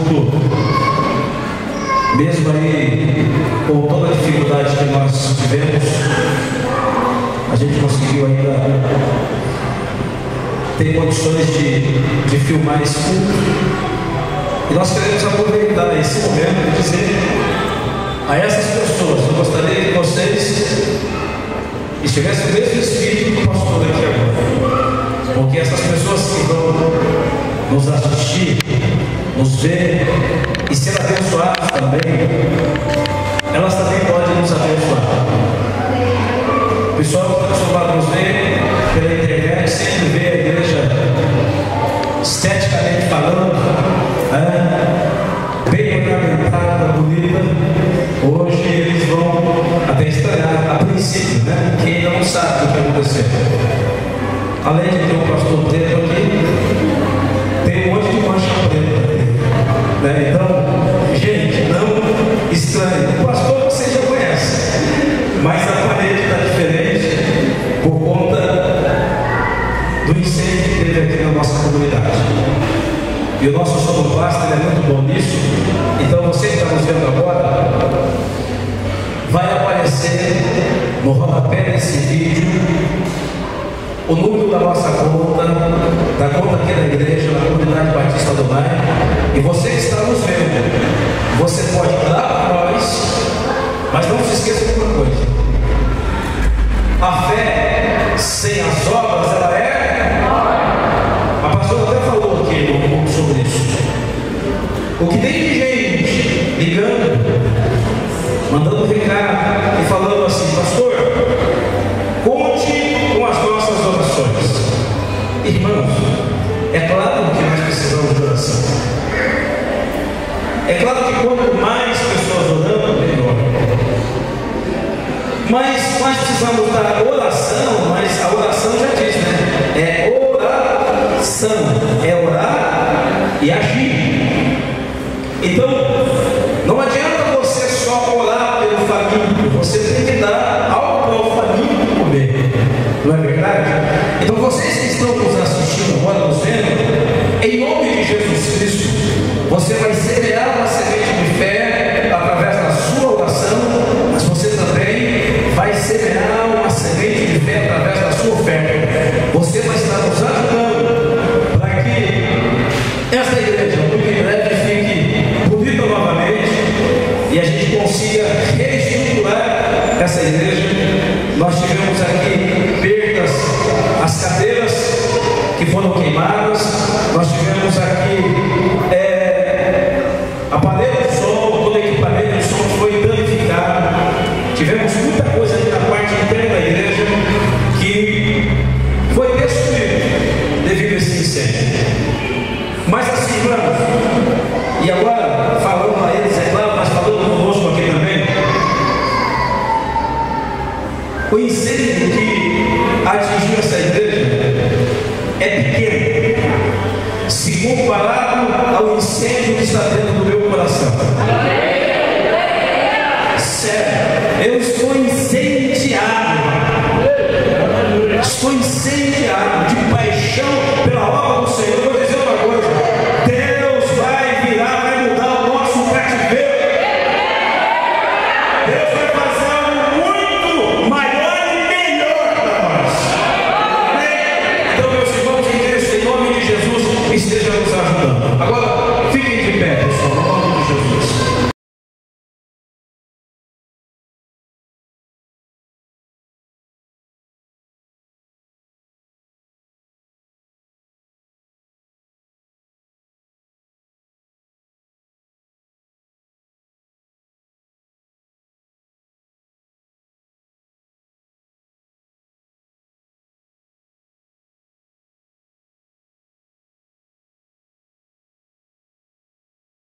culto, mesmo aí com toda a dificuldade que nós tivemos, a gente conseguiu ainda ter condições de filmar esse culto. E nós queremos aproveitar esse momento e dizer a essas pessoas: eu gostaria que vocês estivessem no mesmo espírito do pastor aqui agora, porque essas pessoas que vão nos assistir, nos ver e ser abençoadas também, elas também podem nos abençoar. O pessoal que está acostumado a nos ver pela internet sempre vê a igreja esteticamente falando, bem ornamentada, bonita. Hoje eles vão até estranhar a princípio, né? Quem não sabe o que aconteceu. Além de ter um pastor preto aqui, tem um monte de mancha preta, né? Então, gente, não estranhe. O pastor você já conhece, mas a parede está diferente por conta do incêndio que teve aqui na nossa comunidade. E o nosso sonoplasta é muito bom nisso. Então você que está nos vendo agora, vai aparecer no rodapé desse vídeo o número da nossa conta, da conta aqui da igreja, da comunidade Batista do Bairro. E você que está nos vendo, você pode dar para nós, mas não se esqueça de uma coisa: a fé sem as obras, ela é... A pastora até falou aqui um pouco sobre isso. O que tem de gente ligando, mandando recado e falando assim: pastor, conte com as nossas orações. Irmãos, é claro que nós precisamos de oração. É claro que quanto mais pessoas orando, melhor. Mas nós precisamos da oração, mas a oração já diz, né? É oração, é orar e agir. Então, não adianta você só orar pelo faminto, você tem que dar algo para o faminto comer, não é verdade? Então, vocês que estão nos assistindo agora, nos vendo, em nome de Jesus Cristo, você vai semear uma semente de fé através da sua oração, mas você também vai semear uma semente de fé através da sua oferta. Você vai estar nos ajudando para que esta igreja, muito em breve, fique bonita novamente e a gente consiga reestruturar essa igreja. Nós tivemos aqui perdas, as cadeiras que foram queimadas, nós tivemos aqui aparelho de som, todo equipamento de som foi danificado. Tivemos muita coisa aqui na parte interna da igreja que foi destruída devido a esse incêndio. Mas assim, irmãos, e agora falando a eles, é claro, mas falando conosco aqui também, o incêndio que atingiu essa igreja é pequeno se comparado ao incêndio que está dentro do meu coração. Sério, eu estou incendiado. Estou incendiado.